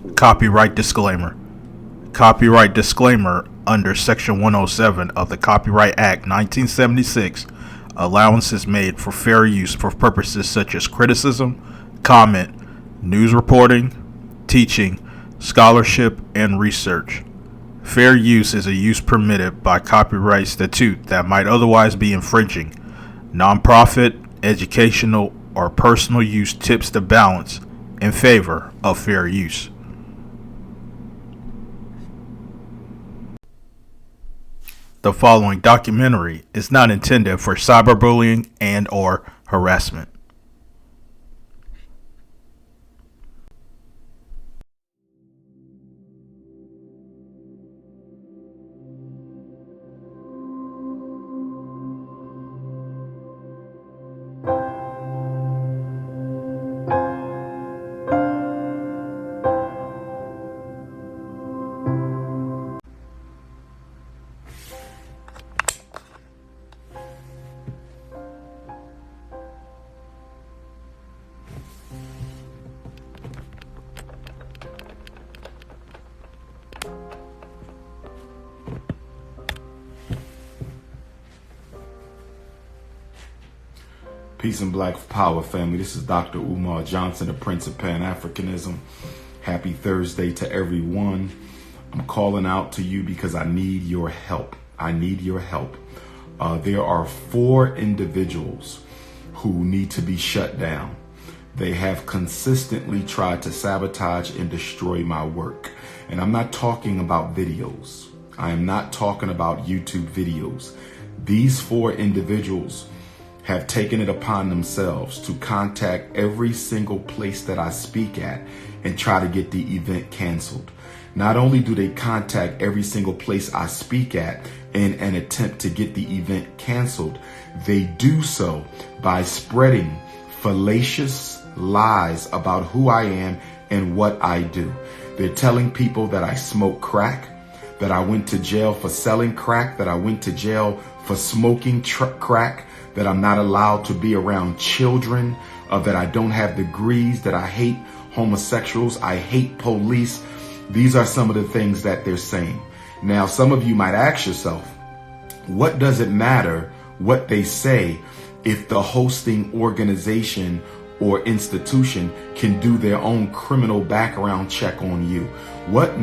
Copyright disclaimer. Copyright disclaimer under Section 107 of the Copyright Act 1976. Allowance is made for fair use for purposes such as criticism, comment, news reporting, teaching, scholarship, and research. Fair use is a use permitted by copyright statute that might otherwise be infringing. Nonprofit, educational, or personal use tips the balance in favor of fair use. The following documentary is not intended for cyberbullying and/or harassment. Peace and Black Power, family. This is Dr. Umar Johnson, the Prince of Pan-Africanism. Happy Thursday to everyone. I'm calling out to you because I need your help. I need your help. There are 4 individuals who need to be shut down. They have consistently tried to sabotage and destroy my work. And I'm not talking about videos. I am not talking about YouTube videos. These 4 individuals have taken it upon themselves to contact every single place that I speak at and try to get the event canceled. Not only do they contact every single place I speak at in an attempt to get the event canceled, they do so by spreading fallacious lies about who I am and what I do. They're telling people that I smoke crack, that I went to jail for selling crack, that I went to jail for smoking crack, that I'm not allowed to be around children, that I don't have degrees, that I hate homosexuals, I hate police. These are some of the things that they're saying. Now, some of you might ask yourself, what does it matter what they say if the hosting organization or institution can do their own criminal background check on you? What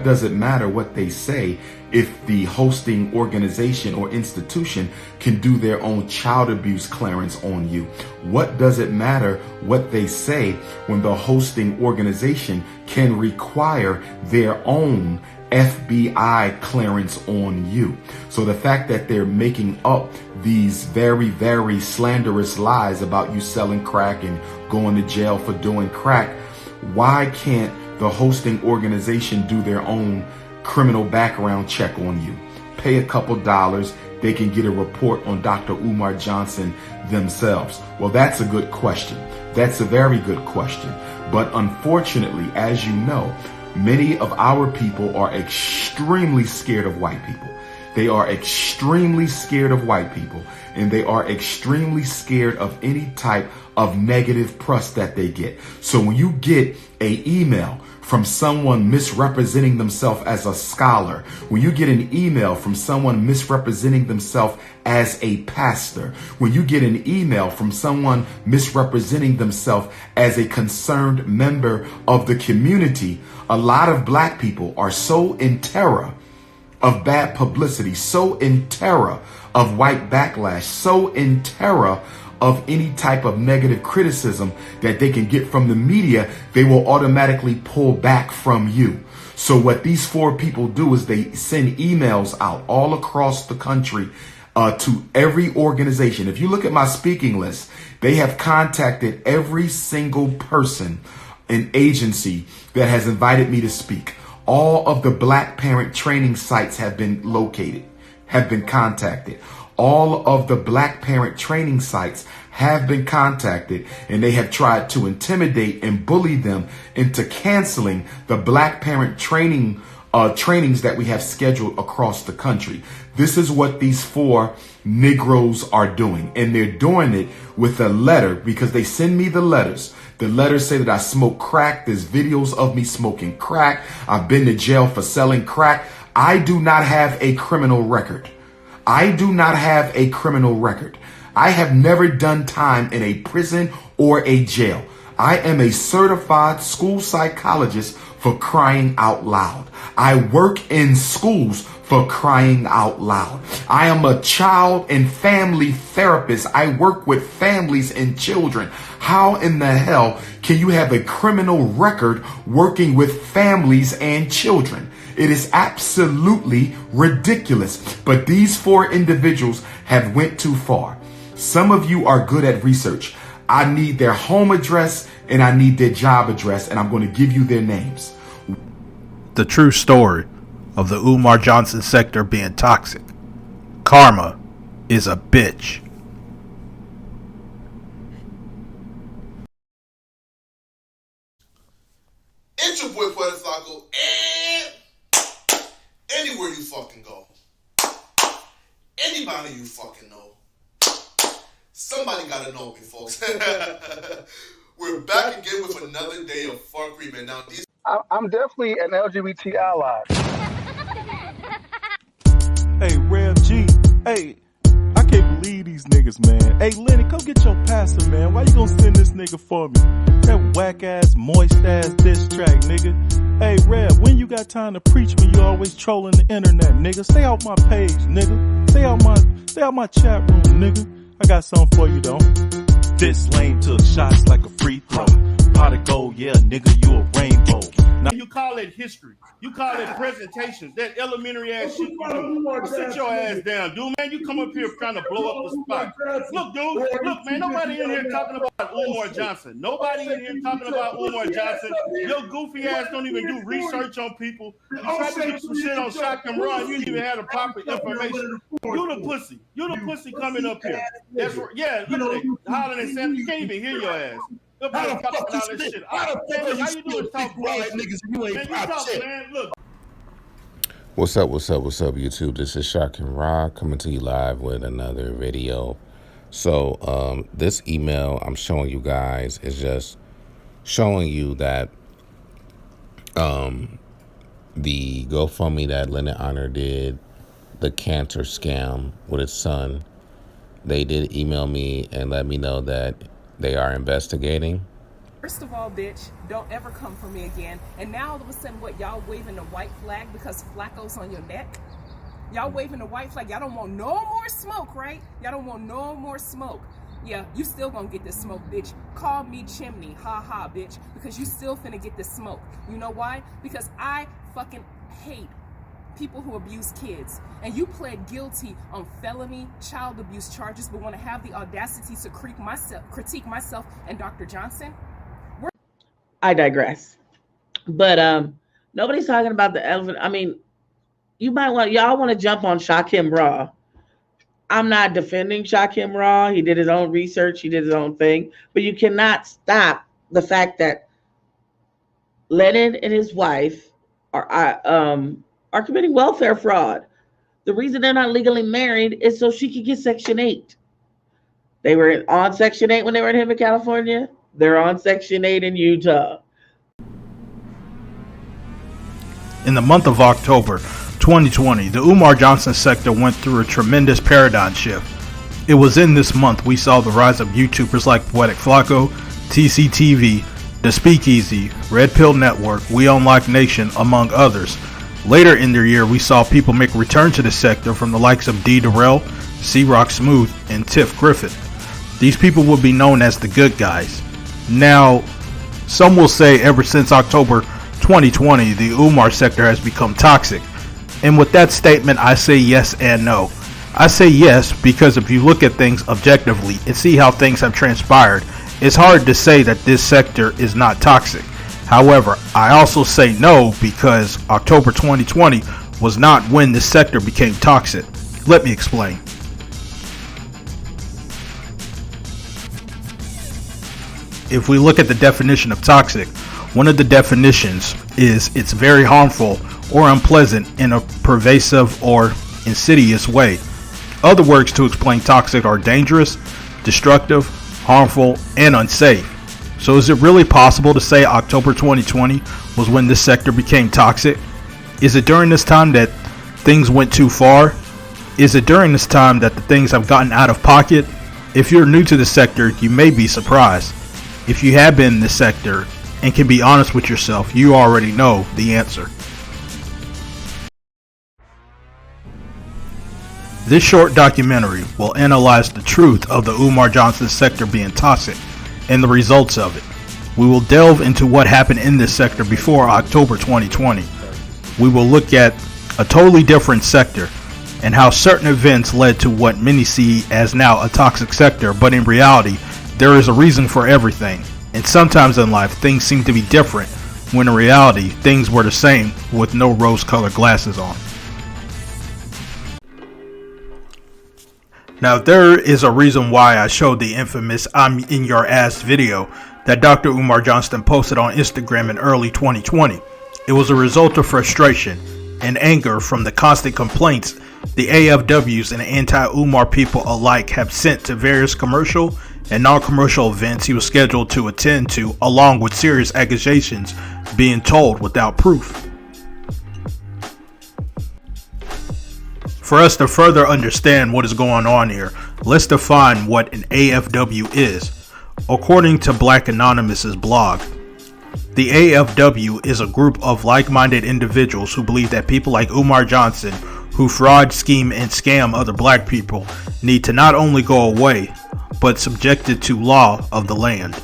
does it matter what they say if the hosting organization or institution can do their own child abuse clearance on you? What does it matter what they say when the hosting organization can require their own FBI clearance on you? So the fact that they're making up these very, very slanderous lies about you selling crack and going to jail for doing crack, why can't the hosting organization do their own criminal background check on you? Pay a couple dollars, they can get a report on Dr. Umar Johnson themselves. Well, that's a good question. That's a very good question. But unfortunately, as you know, many of our people are extremely scared of white people. They are extremely scared of white people, and they are extremely scared of any type of negative press that they get. So when you get an email from someone misrepresenting themselves as a scholar, when you get an email from someone misrepresenting themselves as a pastor, when you get an email from someone misrepresenting themselves as a concerned member of the community, a lot of black people are so in terror of bad publicity, so in terror of white backlash, so in terror of any type of negative criticism that they can get from the media, they will automatically pull back from you. So what these 4 people do is they send emails out all across the country to every organization. If you look at my speaking list, they have contacted every single person and agency that has invited me to speak. All of the Black parent training sites have been located, have been contacted. All of the Black parent training sites have been contacted, and they have tried to intimidate and bully them into canceling the Black parent trainings that we have scheduled across the country. This is what these 4 Negroes are doing, and they're doing it with a letter because they send me the letters The letters say that I smoke crack. There's videos of me smoking crack. I've been to jail for selling crack. I do not have a criminal record. I do not have a criminal record. I have never done time in a prison or a jail. I am a certified school psychologist for crying out loud. I work in schools for crying out loud. I am a child and family therapist. I work with families and children. How in the hell can you have a criminal record working with families and children? It is absolutely ridiculous. But these four individuals have went too far. Some of you are good at research. I need their home address and I need their job address, and I'm going to give you their names. The true story of the Umar Johnson sector being toxic. Karma is a bitch. It's your boy Puerto Flacco, and anywhere you fucking go, anybody you fucking know, somebody gotta know me, folks. We're back again with another day of fuckery, man. Now these. I'm definitely an LGBT ally. Hey, Rev G. Hey, I can't believe these niggas, man. Hey, Lenny, come get your pastor, man. Why you gonna send this nigga for me? That whack-ass, moist-ass diss track, nigga. Hey, Rev, when you got time to preach when you always trolling the internet, nigga? Stay out my page, nigga. Stay out my chat room, nigga. I got something for you, though. This lane took shots like a free throw. Pot of gold, yeah, nigga, you a rainbow. Now you call it history. You call it presentations. That elementary ass shit you do. Sit your ass down, dude. Man, you come up here trying to blow up the spot. Look, dude. Look, man, nobody in here talking about Umar Johnson. Nobody in here talking about Umar Johnson. Your goofy ass don't even do research on people. You try to do some shit on Shockumentary. You didn't even have the proper information. You the pussy. You the pussy coming up here. That's right. Yeah, look at it. Hollering and saying you can't even hear your ass. How you doing? Talk right niggas. You ain't pop shit. What's up, YouTube? This is Shock and Raw coming to you live with another video. So, this email I'm showing you guys is just showing you that the GoFundMe that Leonard Honor did, the cancer scam with his son, they did email me and let me know that they are investigating. First of all, bitch, don't ever come for me again. And now all of a sudden, what, y'all waving the white flag because Flacco's on your neck? Y'all waving the white flag. Y'all don't want no more smoke, right? Y'all don't want no more smoke. Yeah, you still gonna get this smoke, bitch. Call me chimney, ha ha, bitch, because you still finna get this smoke. You know why? Because I fucking hate people who abuse kids, and you pled guilty on felony child abuse charges, but want to have the audacity to critique myself and Dr. Johnson. I digress. But nobody's talking about the elephant. I mean, y'all want to jump on Shockim Raw. I'm not defending Shockim Raw. He did his own research. He did his own thing. But you cannot stop the fact that Lennon and his wife are committing welfare fraud. The reason they're not legally married is so she could get Section 8. They were on Section 8 when they were in Hemet, California. They're on Section 8 in Utah. In the month of October 2020, the Umar Johnson sector went through a tremendous paradigm shift. It was in this month we saw the rise of YouTubers like Poetic Flacco, TCTV, The Speakeasy, Red Pill Network, We Own Life Nation, among others. Later in the year, we saw people make a return to the sector from the likes of D. Darrell, C-Rock Smooth, and Tiff Griffin. These people will be known as the good guys. Now, some will say ever since October 2020, the Umar sector has become toxic. And with that statement, I say yes and no. I say yes because if you look at things objectively and see how things have transpired, it's hard to say that this sector is not toxic. However, I also say no because October 2020 was not when this sector became toxic. Let me explain. If we look at the definition of toxic, one of the definitions is it's very harmful or unpleasant in a pervasive or insidious way. Other words to explain toxic are dangerous, destructive, harmful, and unsafe. So is it really possible to say October 2020 was when this sector became toxic? Is it during this time that things went too far? Is it during this time that the things have gotten out of pocket? If you're new to the sector, you may be surprised. If you have been in this sector and can be honest with yourself, you already know the answer. This short documentary will analyze the truth of the Umar Johnson sector being toxic and the results of it. We will delve into what happened in this sector before October 2020. We will look at a totally different sector and how certain events led to what many see as now a toxic sector, but in reality, there is a reason for everything. And sometimes in life, things seem to be different, when in reality, things were the same with no rose-colored glasses on. Now, there is a reason why I showed the infamous "I'm in your ass" video that Dr. Umar Johnson posted on Instagram in early 2020. It was a result of frustration and anger from the constant complaints the AFWs and anti-Umar people alike have sent to various commercial and non-commercial events he was scheduled to attend to, along with serious accusations being told without proof. For us to further understand what is going on here, let's define what an AFW is. According to Black Anonymous's blog, the AFW is a group of like-minded individuals who believe that people like Umar Johnson, who fraud, scheme, and scam other black people, need to not only go away, but subjected to law of the land.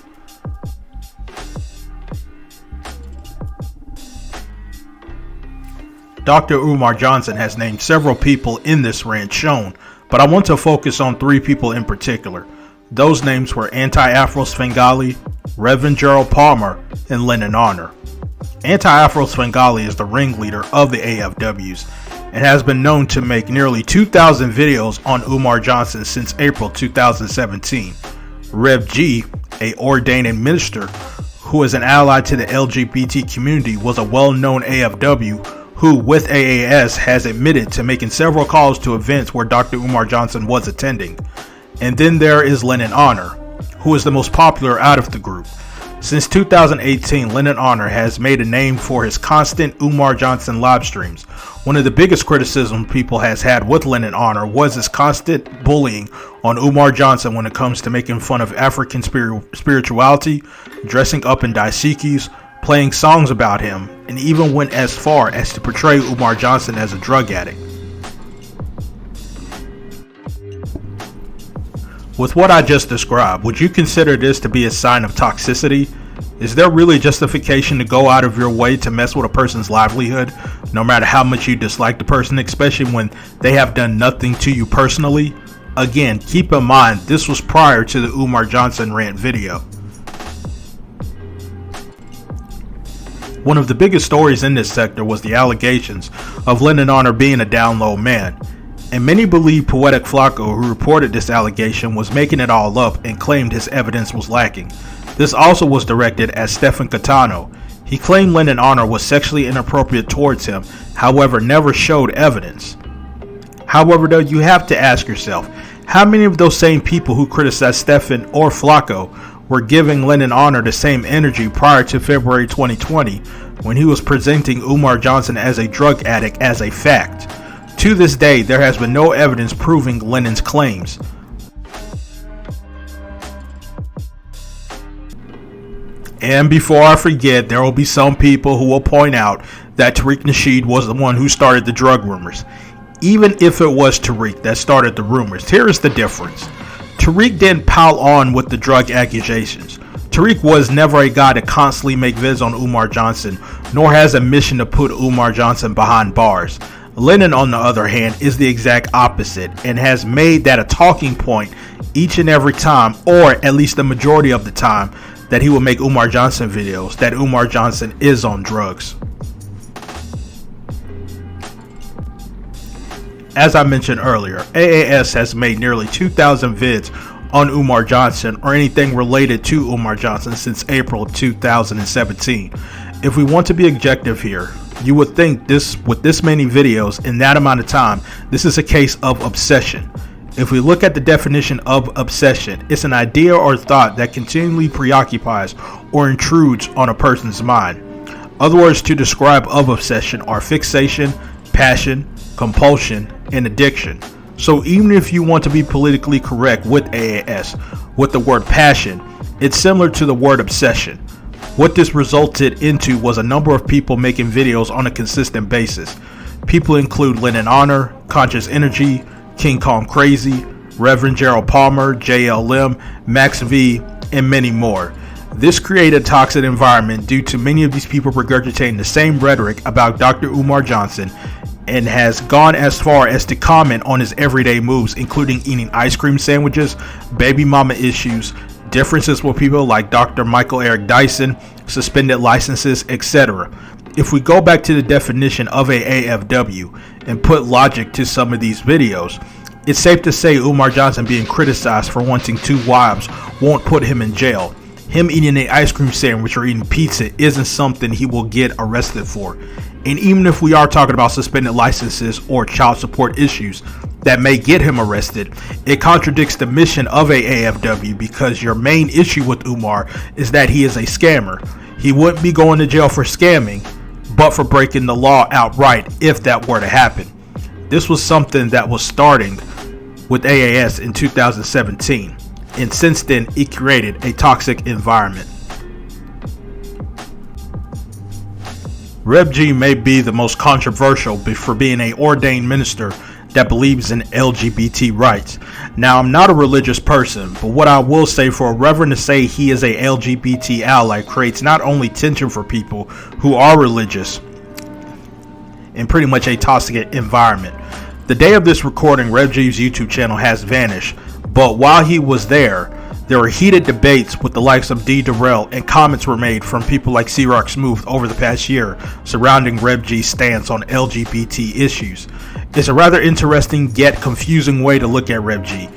Dr. Umar Johnson has named several people in this rant shown, but I want to focus on 3 people in particular. Those names were Anti-Afro Svengali, Reverend Gerald Palmer, and Lennon Honor. Anti-Afro Svengali is the ringleader of the AFWs and has been known to make nearly 2,000 videos on Umar Johnson since April 2017. Rev G, a ordained minister who is an ally to the LGBT community, was a well-known AFW who, with AAS, has admitted to making several calls to events where Dr. Umar Johnson was attending. And then there is Lennon Honor, who is the most popular out of the group. Since 2018, Lennon Honor has made a name for his constant Umar Johnson live streams. One of the biggest criticisms people has had with Lennon Honor was his constant bullying on Umar Johnson when it comes to making fun of African spirituality, dressing up in daisikis, playing songs about him, and even went as far as to portray Umar Johnson as a drug addict. With what I just described, would you consider this to be a sign of toxicity? Is there really justification to go out of your way to mess with a person's livelihood, no matter how much you dislike the person, especially when they have done nothing to you personally? Again, keep in mind, this was prior to the Umar Johnson rant video. One of the biggest stories in this sector was the allegations of Lennon Honor being a down low man. And many believe Poetic Flacco, who reported this allegation, was making it all up and claimed his evidence was lacking. This also was directed at Stefan Catano. He claimed Lennon Honor was sexually inappropriate towards him, however never showed evidence. However though, you have to ask yourself, how many of those same people who criticized Stefan or Flacco were giving Lennon Honor the same energy prior to February 2020 when he was presenting Umar Johnson as a drug addict as a fact? To this day, there has been no evidence proving Lennon's claims. And before I forget, there will be some people who will point out that Tariq Nasheed was the one who started the drug rumors. Even if it was Tariq that started the rumors, here is the difference. Tariq didn't pile on with the drug accusations. Tariq was never a guy to constantly make vids on Umar Johnson, nor has a mission to put Umar Johnson behind bars. Lennon, on the other hand, is the exact opposite and has made that a talking point each and every time, or at least the majority of the time, that he will make Umar Johnson videos, that Umar Johnson is on drugs. As I mentioned earlier, AAS has made nearly 2,000 vids on Umar Johnson or anything related to Umar Johnson since April 2017. If we want to be objective here, you would think this, with this many videos in that amount of time, this is a case of obsession. If we look at the definition of obsession, it's an idea or thought that continually preoccupies or intrudes on a person's mind. Other words to describe of obsession are fixation, passion, compulsion, and addiction. So even if you want to be politically correct with AAS, with the word passion, it's similar to the word obsession. What this resulted into was a number of people making videos on a consistent basis. People include Lennon Honor, Conscious Energy, King Kong Crazy, Reverend Gerald Palmer, JLM, Max V, and many more. This created a toxic environment due to many of these people regurgitating the same rhetoric about Dr. Umar Johnson, and has gone as far as to comment on his everyday moves, including eating ice cream sandwiches, baby mama issues, differences with people like Dr. Michael Eric Dyson, suspended licenses, etc. If we go back to the definition of a AFW and put logic to some of these videos, it's safe to say Umar Johnson being criticized for wanting 2 wives won't put him in jail. Him eating an ice cream sandwich or eating pizza isn't something he will get arrested for. And even if we are talking about suspended licenses or child support issues that may get him arrested, it contradicts the mission of a AFW, because your main issue with Umar is that he is a scammer. He wouldn't be going to jail for scamming, but for breaking the law outright if that were to happen. This was something that was starting with AAS in 2017, and since then it created a toxic environment. Reb G may be the most controversial for being an ordained minister that believes in LGBT rights. Now, I'm not a religious person, but what I will say, for a reverend to say he is a LGBT ally creates not only tension for people who are religious and pretty much a toxic environment. The day of this recording, Reb G's YouTube channel has vanished, but while he was there were heated debates with the likes of D. Durrell, and comments were made from people like C-Rock Smooth over the past year surrounding Reb G's stance on LGBT issues. It's a rather interesting yet confusing way to look at Reb G,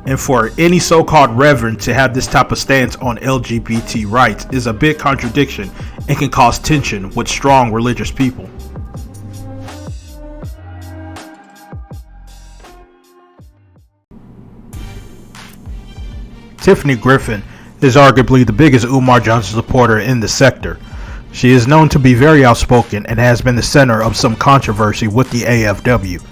and for any so-called reverend to have this type of stance on LGBT rights is a big contradiction and can cause tension with strong religious people. Tiffany Griffin is arguably the biggest Umar Johnson supporter in the sector. She is known to be very outspoken and has been the center of some controversy with the AFW.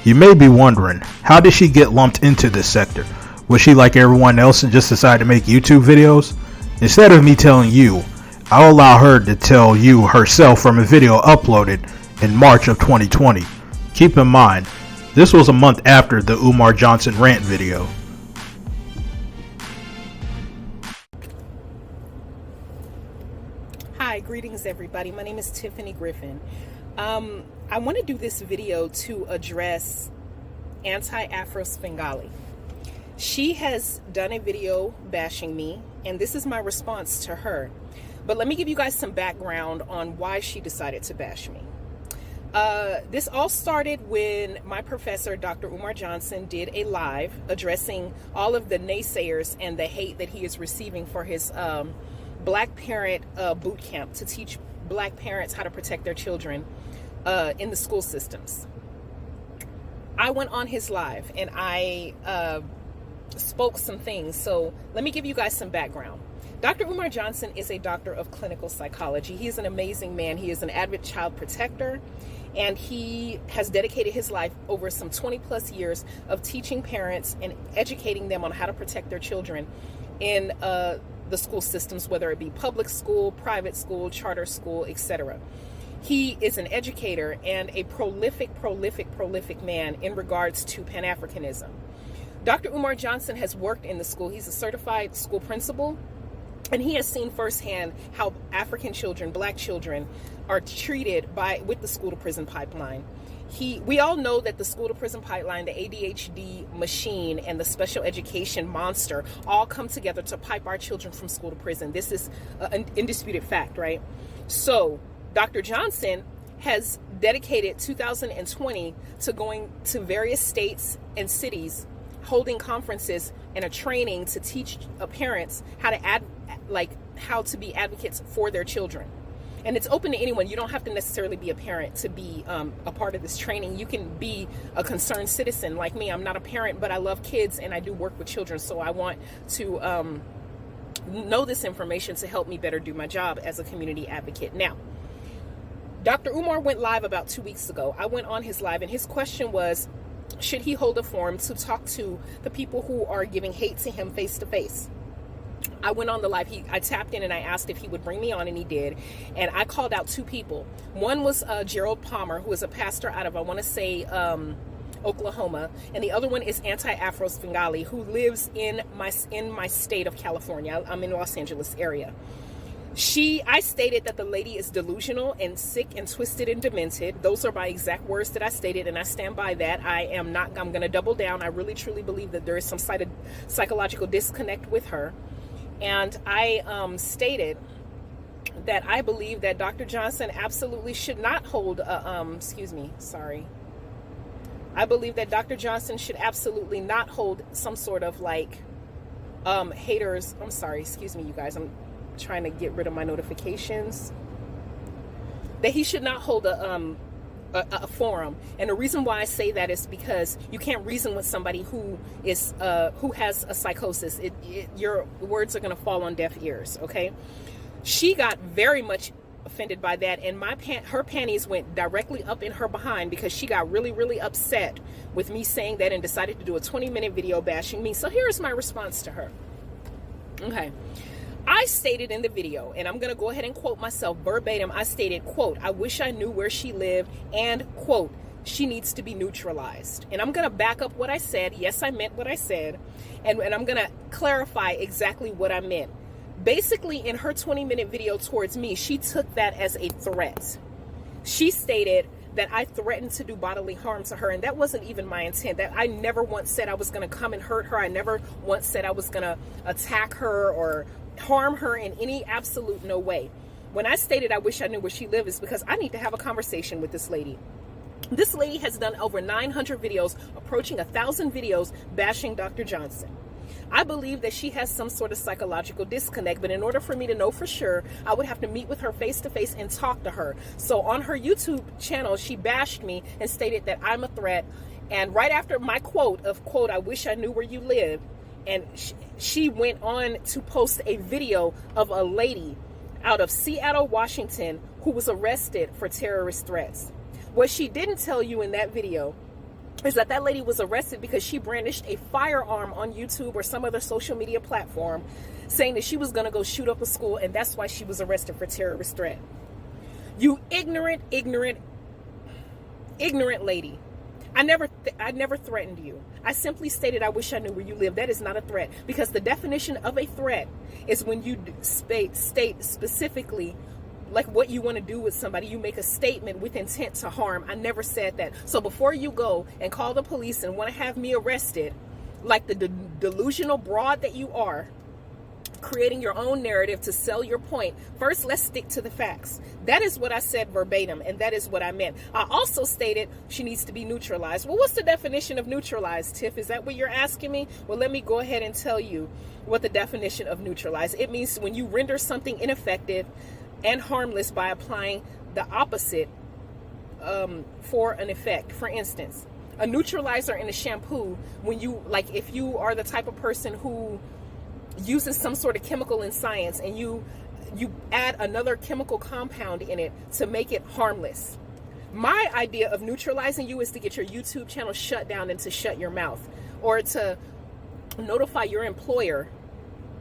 You may be wondering, how did she get lumped into this sector? Was she like everyone else and just decided to make YouTube videos? Instead of me telling you, I'll allow her to tell you herself from a video uploaded in March of 2020. Keep in mind, this was a month after the Umar Johnson rant video. Hi, greetings everybody. My name is Tiffany Griffin. I want to do this video to address Anti-Afro Svengali. She has done a video bashing me, and this is my response to her. But let me give you guys some background on why she decided to bash me. This all started when my professor, Dr. Umar Johnson, did a live addressing all of the naysayers and the hate that he is receiving for his Black Parent boot camp to teach Black parents how to protect their children in the school systems. I went on his live and I spoke some things. So let me give you guys some background. Dr. Umar Johnson is a doctor of clinical psychology. He is an amazing man. He is an avid child protector, and he has dedicated his life over some 20 plus years of teaching parents and educating them on how to protect their children in the school systems, whether it be public school, private school, charter school, etc. He is an educator and a prolific man in regards to Pan-Africanism. Dr. Umar Johnson has worked in the school. He's a certified school principal, and he has seen firsthand how African children, Black children, are treated with the school to prison pipeline. We all know that the school to prison pipeline, the ADHD machine, and the special education monster all come together to pipe our children from school to prison. This is an indisputed fact, right? So Dr. Johnson has dedicated 2020 to going to various states and cities, holding conferences and a training to teach parents how to how to be advocates for their children. And it's open to anyone. You don't have to necessarily be a parent to be a part of this training. You can be a concerned citizen like me. I'm not a parent, but I love kids and I do work with children. So I want to know this information to help me better do my job as a community advocate. Now, Dr. Umar went live about 2 weeks ago. I went on his live and his question was, should he hold a forum to talk to the people who are giving hate to him face to face? I went on the live. I tapped in and I asked if he would bring me on, and he did. And I called out 2 people. One was Gerald Palmer, who is a pastor out of, I want to say, Oklahoma, and the other one is Anti-Afros Bengali, who lives in my state of California. I'm in Los Angeles area. I stated that the lady is delusional and sick and twisted and demented. Those are my exact words that I stated, and I stand by that. I'm going to double down. I really truly believe that there is some psychological disconnect with her. And I stated that I believe that Dr. Johnson absolutely should not hold I believe that Dr. Johnson should absolutely not hold some sort of haters. I'm sorry, excuse me, you guys. I'm trying to get rid of my notifications. That he should not hold a forum. And the reason why I say that is because you can't reason with somebody who has a psychosis. Your words are going to fall on deaf ears, okay? She got very much offended by that, and her panties went directly up in her behind because she got really, really upset with me saying that and decided to do a 20-minute video bashing me. So here's my response to her. Okay. I stated in the video, and I'm going to go ahead and quote myself verbatim. I stated, quote, I wish I knew where she lived, and, quote, she needs to be neutralized. And I'm going to back up what I said. Yes, I meant what I said. And I'm going to clarify exactly what I meant. Basically, in her 20-minute video towards me, she took that as a threat. She stated that I threatened to do bodily harm to her, and that wasn't even my intent. That I never once said I was going to come and hurt her. I never once said I was going to attack her or harm her in any absolute no way. When I stated I wish I knew where she lived, is because I need to have a conversation with this lady. This lady has done over 900 videos, approaching 1,000 videos bashing Dr. Johnson. I believe that she has some sort of psychological disconnect, but in order for me to know for sure, I would have to meet with her face to face and talk to her. So on her YouTube channel, she bashed me and stated that I'm a threat. And right after my quote of, quote, I wish I knew where you live, and she went on to post a video of a lady out of Seattle, Washington, who was arrested for terrorist threats. What she didn't tell you in that video is that lady was arrested because she brandished a firearm on YouTube or some other social media platform, saying that she was going to go shoot up a school, and that's why she was arrested for terrorist threat. You ignorant lady. I never threatened you. I simply stated I wish I knew where you live. That is not a threat, because the definition of a threat is when you state specifically like what you want to do with somebody. You make a statement with intent to harm. I never said that. So before you go and call the police and want to have me arrested, like the delusional broad that you are, creating your own narrative to sell your point, first let's stick to the facts. That is what I said verbatim, and that is what I meant. I also stated she needs to be neutralized. Well, what's the definition of neutralized, Tiff? Is that what you're asking me? Well, let me go ahead and tell you what the definition of neutralized. It means when you render something ineffective and harmless by applying the opposite for an effect. For instance, a neutralizer in a shampoo, when you, like, if you are the type of person who uses some sort of chemical in science and you add another chemical compound in it to make it harmless. My idea of neutralizing you is to get your YouTube channel shut down and to shut your mouth, or to notify your employer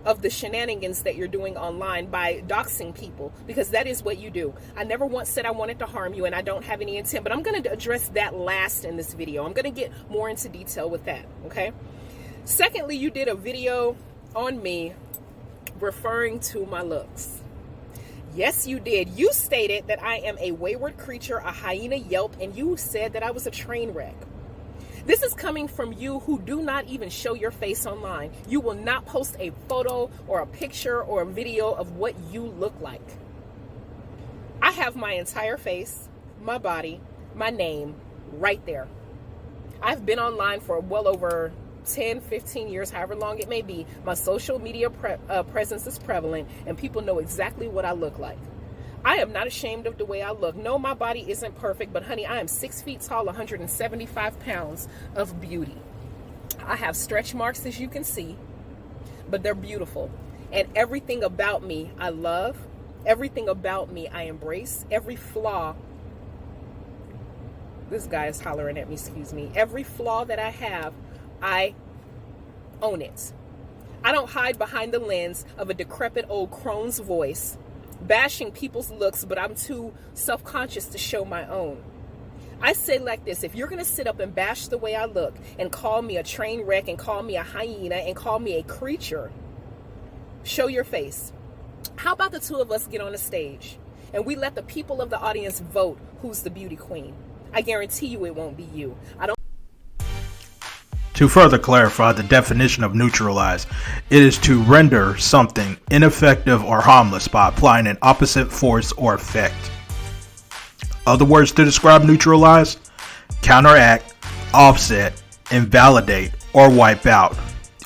of the shenanigans that you're doing online by doxing people, because that is what you do. I never once said I wanted to harm you, and I don't have any intent, but I'm going to address that last in this video. I'm going to get more into detail with that, okay? Secondly, you did a video on me referring to my looks. Yes, you did. You stated that I am a wayward creature, a hyena yelp, and you said that I was a train wreck. This is coming from you who do not even show your face online. You will not post a photo or a picture or a video of what you look like. I have my entire face, my body, my name right there. I've been online for well over 10, 15 years, however long it may be. My social media presence is prevalent, and people know exactly what I look like. I am not ashamed of the way I look. No, my body isn't perfect, but honey, I am 6 feet tall, 175 pounds of beauty. I have stretch marks, as you can see, but they're beautiful. And everything about me, I love. Everything about me, I embrace. Every flaw, this guy is hollering at me, excuse me. Every flaw that I have, I own it. I don't hide behind the lens of a decrepit old crone's voice, bashing people's looks, but I'm too self-conscious to show my own. I say like this: if you're going to sit up and bash the way I look and call me a train wreck and call me a hyena and call me a creature, show your face. How about the two of us get on the stage and we let the people of the audience vote who's the beauty queen? I guarantee you it won't be you. To further clarify the definition of neutralize, it is to render something ineffective or harmless by applying an opposite force or effect. Other words to describe neutralize: counteract, offset, invalidate, or wipe out.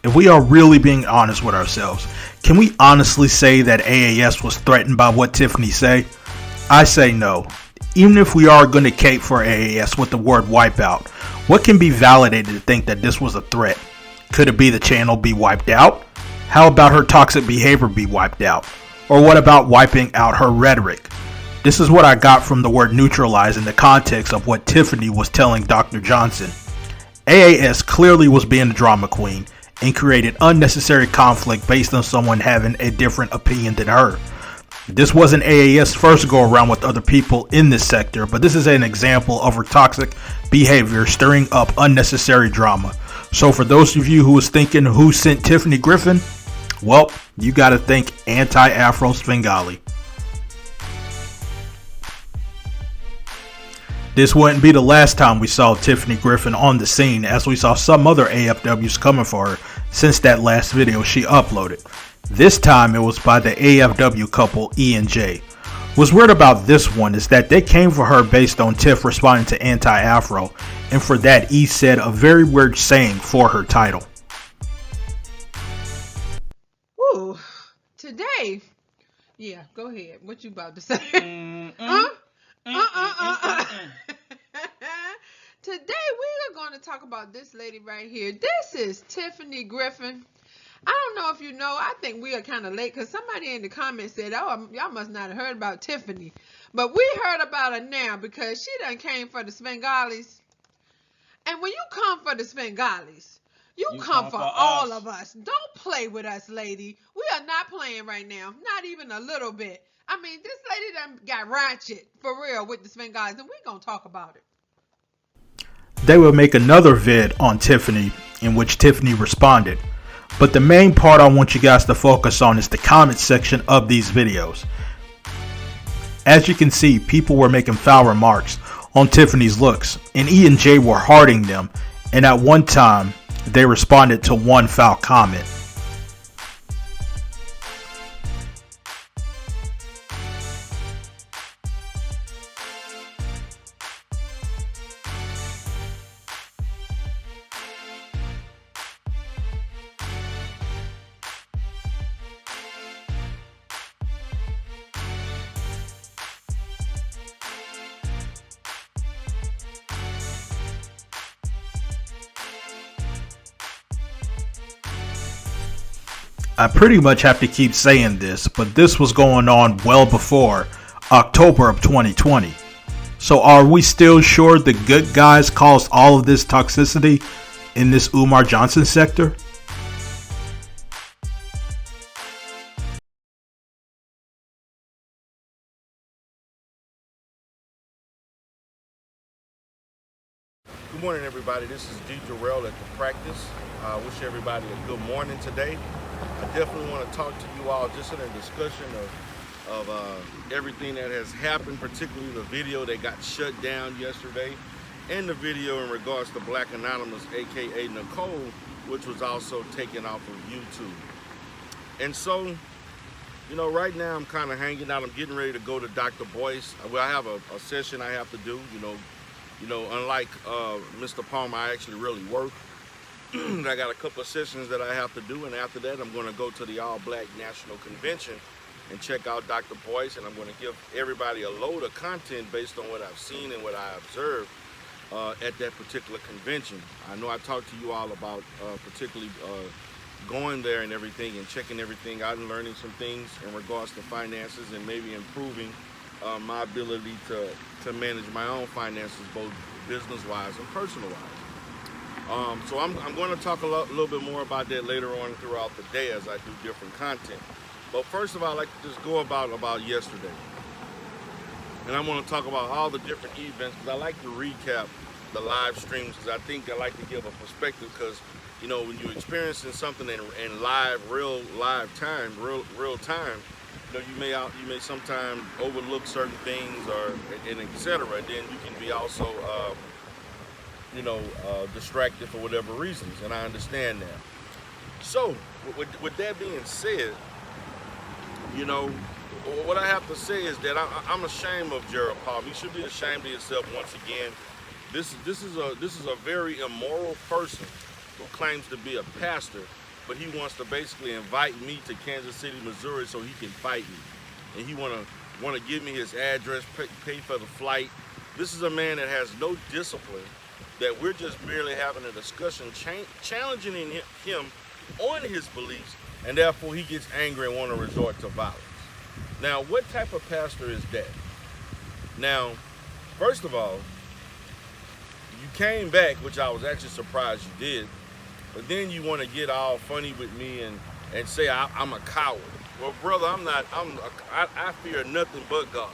If we are really being honest with ourselves, can we honestly say that AAS was threatened by what Tiffany say? I say no. Even if we are going to cape for AAS with the word wipeout, what can be validated to think that this was a threat? Could it be the channel be wiped out? How about her toxic behavior be wiped out? Or what about wiping out her rhetoric? This is what I got from the word neutralize in the context of what Tiffany was telling Dr. Johnson. AAS clearly was being a drama queen and created unnecessary conflict based on someone having a different opinion than her. This wasn't AAS' first go around with other people in this sector, but this is an example of her toxic behavior stirring up unnecessary drama. So for those of you who was thinking who sent Tiffany Griffin, well, you gotta think anti-Afro Svengali. This wouldn't be the last time we saw Tiffany Griffin on the scene, as we saw some other AFWs coming for her since that last video she uploaded. This time it was by the AFW couple E and J. What's weird about this one is that they came for her based on Tiff responding to anti-Afro, and for that E said a very weird saying for her title. Woo, today, yeah, go ahead. What you about to say? Today we are going to talk about this lady right here. This is Tiffany Griffin. I don't know if you know, I think we are kind of late because somebody in the comments said, oh, y'all must not have heard about Tiffany. But we heard about her now because she done came for the Svengalis. And when you come for the Svengalis, you come for all of us. Don't play with us, lady. We are not playing right now. Not even a little bit. I mean, this lady done got ratchet for real with the Svengalis, and we're going to talk about it. They will make another vid on Tiffany in which Tiffany responded. But the main part I want you guys to focus on is the comment section of these videos. As you can see, people were making foul remarks on Tiffany's looks, and E and J were hearting them, and at one time, they responded to one foul comment. I pretty much have to keep saying this, but this was going on well before October of 2020. So are we still sure the good guys caused all of this toxicity in this Umar Johnson sector? Good morning, everybody. This is D. Jarrell at the practice. I wish everybody a good morning today. I definitely want to talk to you all just in a discussion of everything that has happened, particularly the video that got shut down yesterday, and the video in regards to Black Anonymous, aka Nicole, which was also taken off of YouTube. And so, you know, right now I'm kind of hanging out. I'm getting ready to go to Dr. Boyce. Well, I have a session I have to do. You know, unlike Mr. Palmer, I actually really work. I got a couple of sessions that I have to do, and after that I'm going to go to the All Black National Convention and check out Dr. Boyce, and I'm going to give everybody a load of content based on what I've seen and what I observed at that particular convention. I know I talked to you all about particularly going there and everything and checking everything out and learning some things in regards to finances and maybe improving my ability to manage my own finances, both business-wise and personal-wise. So I'm going to talk a little bit more about that later on throughout the day as I do different content. But first of all, I'd like to just go about yesterday. And I'm going to talk about all the different events because I like to recap the live streams because I think I like to give a perspective because, you know, when you're experiencing something in real time, you know, you may sometimes overlook certain things and etc. Then you can be also, distracted for whatever reasons, and I understand that. So, with that being said, you know, what I have to say is that I'm ashamed of Gerald Paul. You should be ashamed of yourself once again. This is a very immoral person who claims to be a pastor, but he wants to basically invite me to Kansas City, Missouri, so he can fight me, and he want to give me his address, pay for the flight. This is a man that has no discipline. That we're just merely having a discussion, challenging him on his beliefs, and therefore he gets angry and want to resort to violence. Now, what type of pastor is that? Now, first of all, you came back, which I was actually surprised you did, but then you want to get all funny with me and say I'm a coward. Well, brother, I'm not. I fear nothing but God.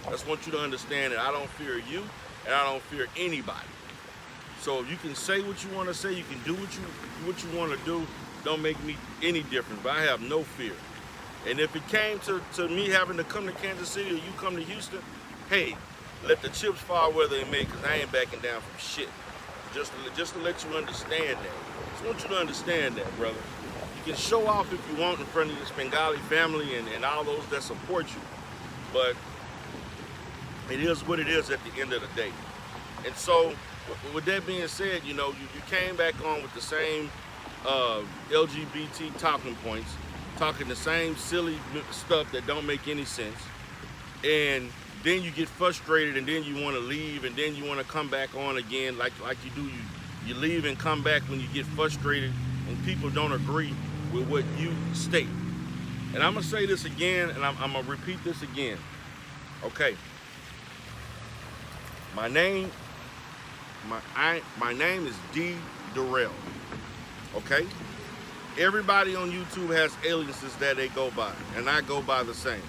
I just want you to understand that I don't fear you, and I don't fear anybody. So you can say what you want to say, you can do what you want to do, don't make me any different, but I have no fear. And if it came to me having to come to Kansas City or you come to Houston, hey, let the chips fall where they may, because I ain't backing down from shit. Just to let you understand that. Just want you to understand that, brother. You can show off if you want in front of this Bengali family and all those that support you, but it is what it is at the end of the day. And so, with that being said, you know, you came back on with the same LGBT talking points, talking the same silly stuff that don't make any sense, and then you get frustrated, and then you want to leave, and then you want to come back on again like you do. You leave and come back when you get frustrated, and people don't agree with what you state. And I'm gonna say this again, and I'm gonna repeat this again. Okay. My name is D. Durrell, okay? Everybody on YouTube has aliases that they go by, and I go by the same.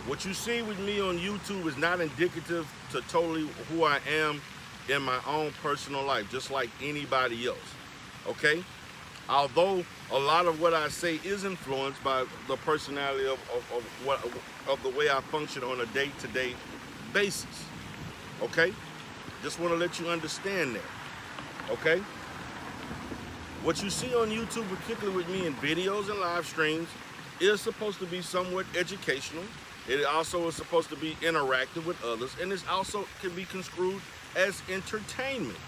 What you see with me on YouTube is not indicative to totally who I am in my own personal life, just like anybody else, okay? Although a lot of what I say is influenced by the personality of the way I function on a day-to-day basis, okay? Just want to let you understand that, okay? What you see on YouTube, particularly with me in videos and live streams, is supposed to be somewhat educational. It also is supposed to be interactive with others, and it also can be construed as entertainment.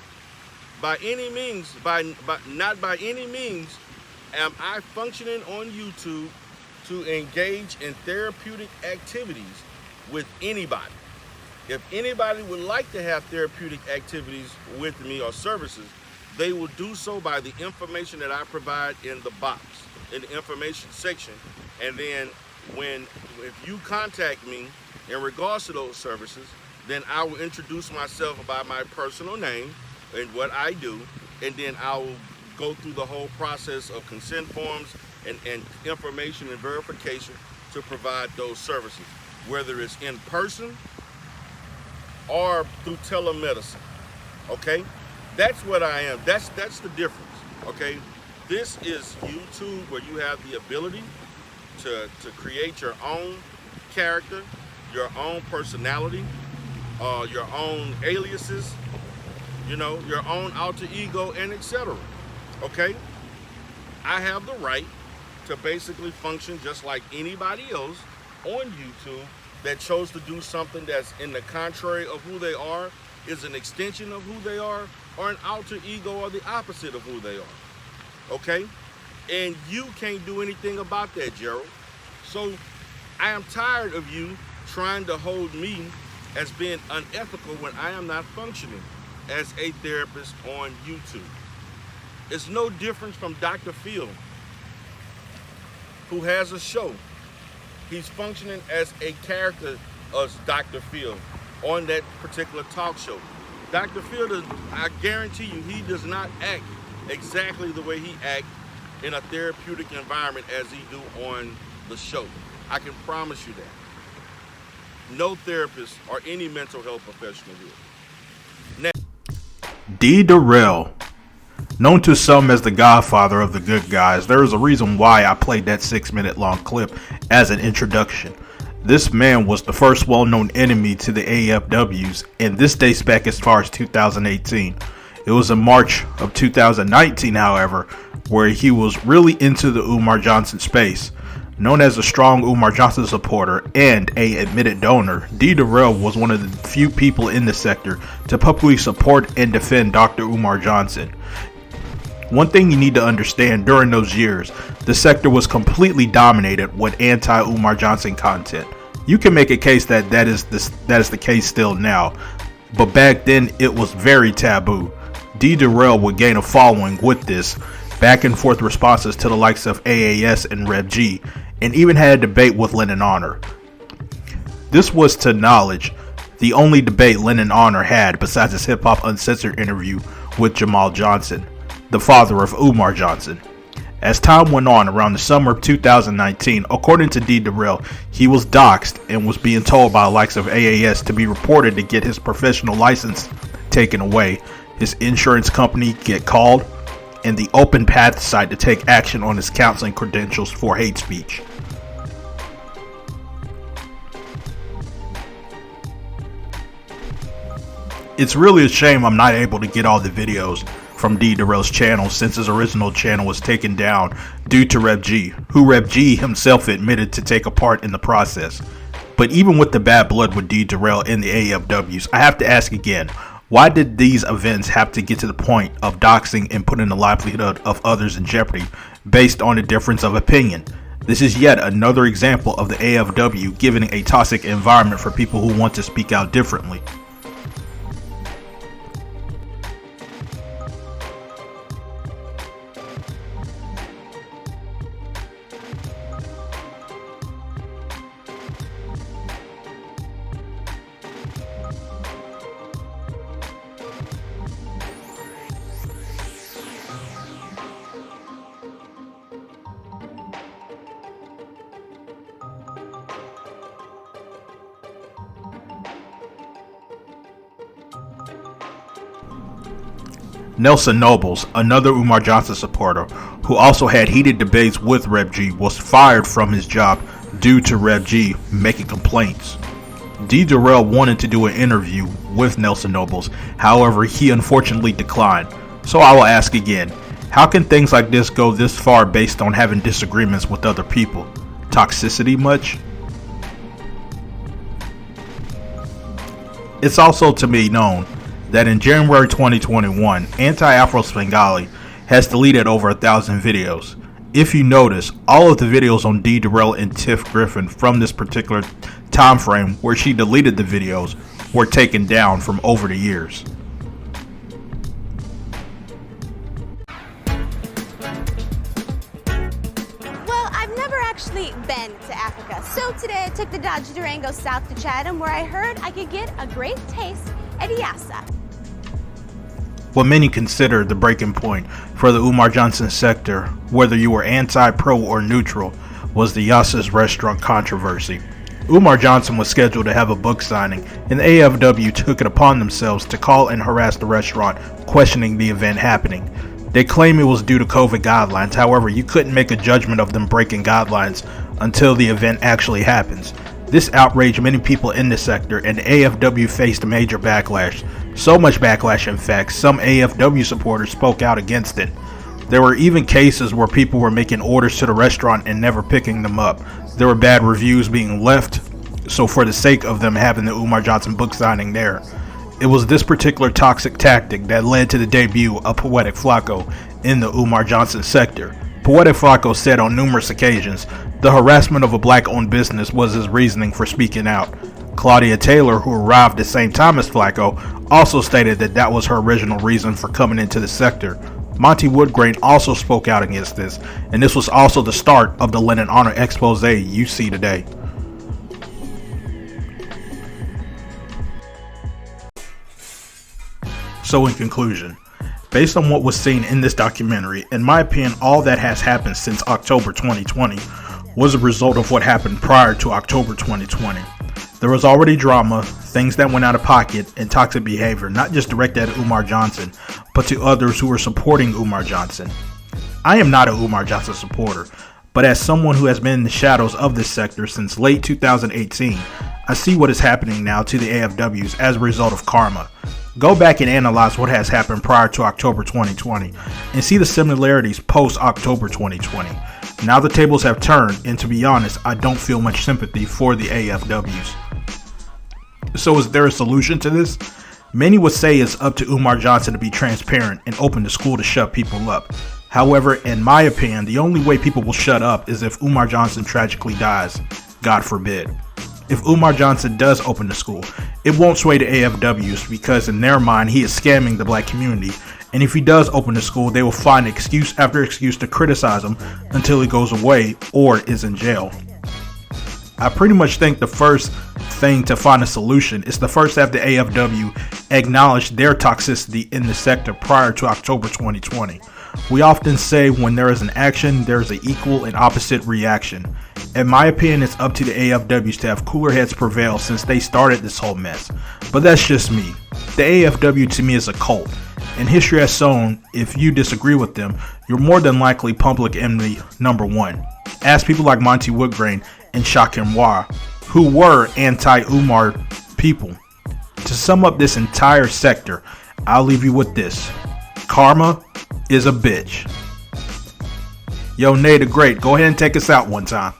By any means, not by any means, am I functioning on YouTube to engage in therapeutic activities with anybody. If anybody would like to have therapeutic activities with me or services, they will do so by the information that I provide in the box, in the information section. And then if you contact me in regards to those services, then I will introduce myself by my personal name and what I do, and then I will go through the whole process of consent forms and information and verification to provide those services, whether it's in person or through telemedicine, okay? That's what I am. That's the difference, okay? This is YouTube, where you have the ability to create your own character, your own personality, your own aliases, you know, your own alter ego, and etc. Okay? I have the right to basically function just like anybody else on YouTube that chose to do something that's in the contrary of who they are, is an extension of who they are, or an alter ego or the opposite of who they are. Okay? And you can't do anything about that, Gerald. So I am tired of you trying to hold me as being unethical when I am not functioning as a therapist on YouTube. It's no different from Dr. Phil, who has a show. He's functioning as a character of Dr. Phil on that particular talk show. Dr. Phil, I guarantee you, he does not act exactly the way he acts in a therapeutic environment as he do on the show. I can promise you that. No therapist or any mental health professional will. D. Durrell. Known to some as the godfather of the good guys, there is a reason why I played that 6-minute long clip as an introduction. This man was the first well-known enemy to the AFWs, and this dates back as far as 2018. It was in March of 2019, however, where he was really into the Umar Johnson space. Known as a strong Umar Johnson supporter and a admitted donor, D. Durrell was one of the few people in the sector to publicly support and defend Dr. Umar Johnson. One thing you need to understand, during those years, the sector was completely dominated with anti-Umar Johnson content. You can make a case that that is the case still now, but back then it was very taboo. D. Durrell would gain a following with this back and forth responses to the likes of AAS and Rev G, and even had a debate with Lennon Honor. This was, to knowledge, the only debate Lennon Honor had besides his Hip Hop Uncensored interview with Jamal Johnson, the father of Umar Johnson. As time went on, around the summer of 2019, according to D. Durrell, he was doxxed and was being told by the likes of AAS to be reported to get his professional license taken away, his insurance company get called, and the Open Path site to take action on his counseling credentials for hate speech. It's really a shame I'm not able to get all the videos from D. Durrell's channel, since his original channel was taken down due to Rev G, who Rev G himself admitted to take a part in the process. But even with the bad blood with D. Durrell and the AFWs, I have to ask again, why did these events have to get to the point of doxing and putting the livelihood of others in jeopardy based on a difference of opinion? This is yet another example of the AFW giving a toxic environment for people who want to speak out differently. Nelson Nobles, another Umar Johnson supporter who also had heated debates with Rev G, was fired from his job due to Rev G making complaints. D. Durrell wanted to do an interview with Nelson Nobles, however he unfortunately declined. So I will ask again, how can things like this go this far based on having disagreements with other people? Toxicity much? It's also to me known that in January 2021, Anti-Afro Svengali has deleted over 1,000 videos. If you notice, all of the videos on D. Durrell and Tiff Griffin from this particular time frame where she deleted the videos were taken down from over the years. Well, I've never actually been to Africa, so today I took the Dodge Durango south to Chatham, where I heard I could get a great taste at Iasa. What many consider the breaking point for the Umar Johnson sector, whether you were anti, pro, or neutral, was the Yasa's restaurant controversy. Umar Johnson was scheduled to have a book signing, and the AFW took it upon themselves to call and harass the restaurant, questioning the event happening. They claim it was due to COVID guidelines, however, you couldn't make a judgment of them breaking guidelines until the event actually happens. This outraged many people in the sector, and the AFW faced a major backlash. So much backlash, in fact, some AFW supporters spoke out against it. There were even cases where people were making orders to the restaurant and never picking them up. There were bad reviews being left, so for the sake of them having the Umar Johnson book signing there. It was this particular toxic tactic that led to the debut of Poetic Flacco in the Umar Johnson sector. Poetic Flacco said on numerous occasions the harassment of a black-owned business was his reasoning for speaking out. Claudia Taylor, who arrived at the same time as Flacco, also stated that that was her original reason for coming into the sector. Monty Woodgrain also spoke out against this, and this was also the start of the Linen Honor expose you see today. So in conclusion, based on what was seen in this documentary, in my opinion, all that has happened since October 2020 was a result of what happened prior to October 2020. There was already drama, things that went out of pocket, and toxic behavior, not just directed at Umar Johnson, but to others who were supporting Umar Johnson. I am not a Umar Johnson supporter, but as someone who has been in the shadows of this sector since late 2018, I see what is happening now to the AFWs as a result of karma. Go back and analyze what has happened prior to October 2020 and see the similarities post-October 2020. Now the tables have turned, and to be honest, I don't feel much sympathy for the AFWs. So is there a solution to this? Many would say it's up to Umar Johnson to be transparent and open the school to shut people up. However, in my opinion, the only way people will shut up is if Umar Johnson tragically dies. God forbid. If Umar Johnson does open the school, it won't sway the AFWs because in their mind he is scamming the black community, and if he does open the school, they will find excuse after excuse to criticize him until he goes away or is in jail. I pretty much think the first thing to find a solution is to first have the AFW acknowledge their toxicity in the sector prior to October 2020. We often say when there is an action, there is an equal and opposite reaction. In my opinion, it's up to the AFWs to have cooler heads prevail since they started this whole mess. But that's just me. The AFW to me is a cult, and history has shown if you disagree with them, you're more than likely public enemy number one. Ask people like Monty Woodgrain and Shockumentary, who were anti-Umar people. To sum up this entire sector, I'll leave you with this. Karma is a bitch. Yo, Nay the Great, go ahead and take us out one time.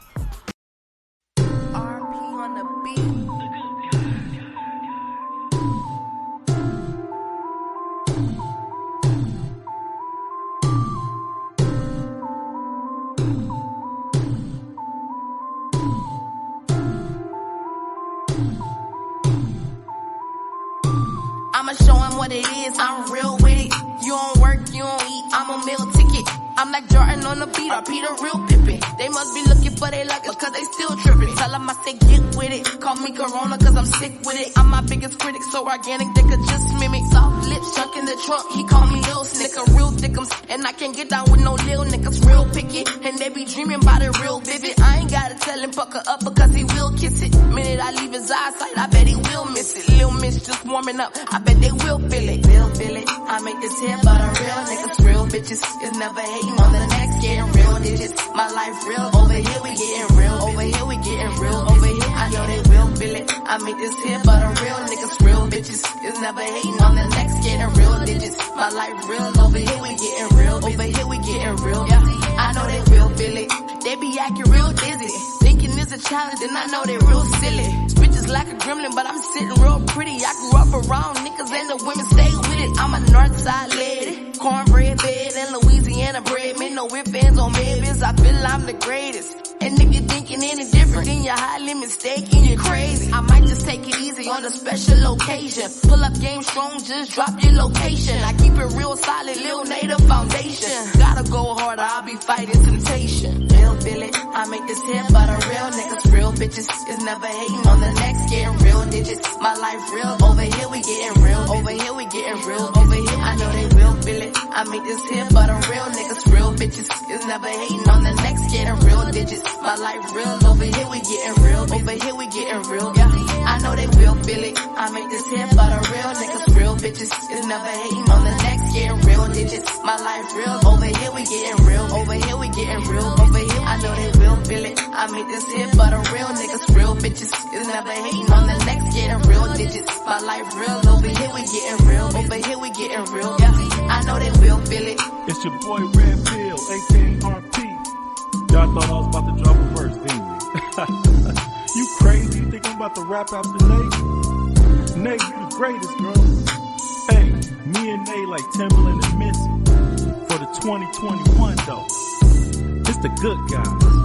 I'ma show him what it is, I'm real with it. You don't work, you don't eat, I'm a meal ticket. I'm like Jordan on the beat, I be the real Pippin. They must be looking for their luck because they still tripping. Tell them I say get with it, call me Corona cause I'm sick with it. I'm my biggest critic, so organic they could just mimic. Soft lips, chunk in the trunk, he call me Lil Snicker, real thickums. And I can't get down with no lil niggas, real picky. And they be dreaming about it real vivid. I ain't gotta tell him fuck her up because he will kiss it. Minute I leave his eyesight, I bet he will miss it. Lil Miss just warming up, I bet they will feel it. Will feel it, I make this here but a real niggas, real bitches. Is never hating on the next, getting real digits. My life real, over here we getting real. Over here we getting real, over here I know they will feel it. I make this here but a real niggas, real bitches. Is never hating on the next, getting real digits. My life real, over here we getting real. Over here we getting real, yeah. I know they will feel it. They be acting real dizzy, thinking it's a challenge and I know they real silly. Bitches like a gremlin but I'm sitting real pretty. I grew up around niggas and the women stay with it. I'm a north side lady, cornbread bed and Louisiana bread. Man, no whip fans on Memphis, I feel I'm the greatest. And if you're thinking any different, then you're highly mistaken, you're crazy. I might just take it easy on a special occasion. Pull up game strong, just drop your location. I keep it real solid, Lil Native foundation. Gotta go harder, I'll be fighting temptation. Real feel it, I make this hit but a real niggas, real bitches. Is never hating on the next, getting real digits. My life real, over here we getting real. Over here we getting real, over here I know they will feel it. I make this hit but a real niggas, real bitches. Is never hating on the next, getting real digits. My life real, over here we getting real. Over here we getting real, yeah. I know they will feel it. I make this hit but a real niggas, real bitches. Is never hating on the next, getting real digits. My life real, over here we getting real. Over here we getting real, over here I know they will feel it. I make this hit but a real niggas, real bitches. Is never hating on the next, getting real digits. My life real, over here we getting real. Over here we getting real, yeah. I know they will feel it. It's your boy Red Pill, aka RP. Y'all thought I was about to drop a verse, didn't you? You crazy? You think I'm about to rap after Nate? Nate, you the greatest, bro. Hey, me and Nate like Timberland and Missy for the 2021 though. the good guy.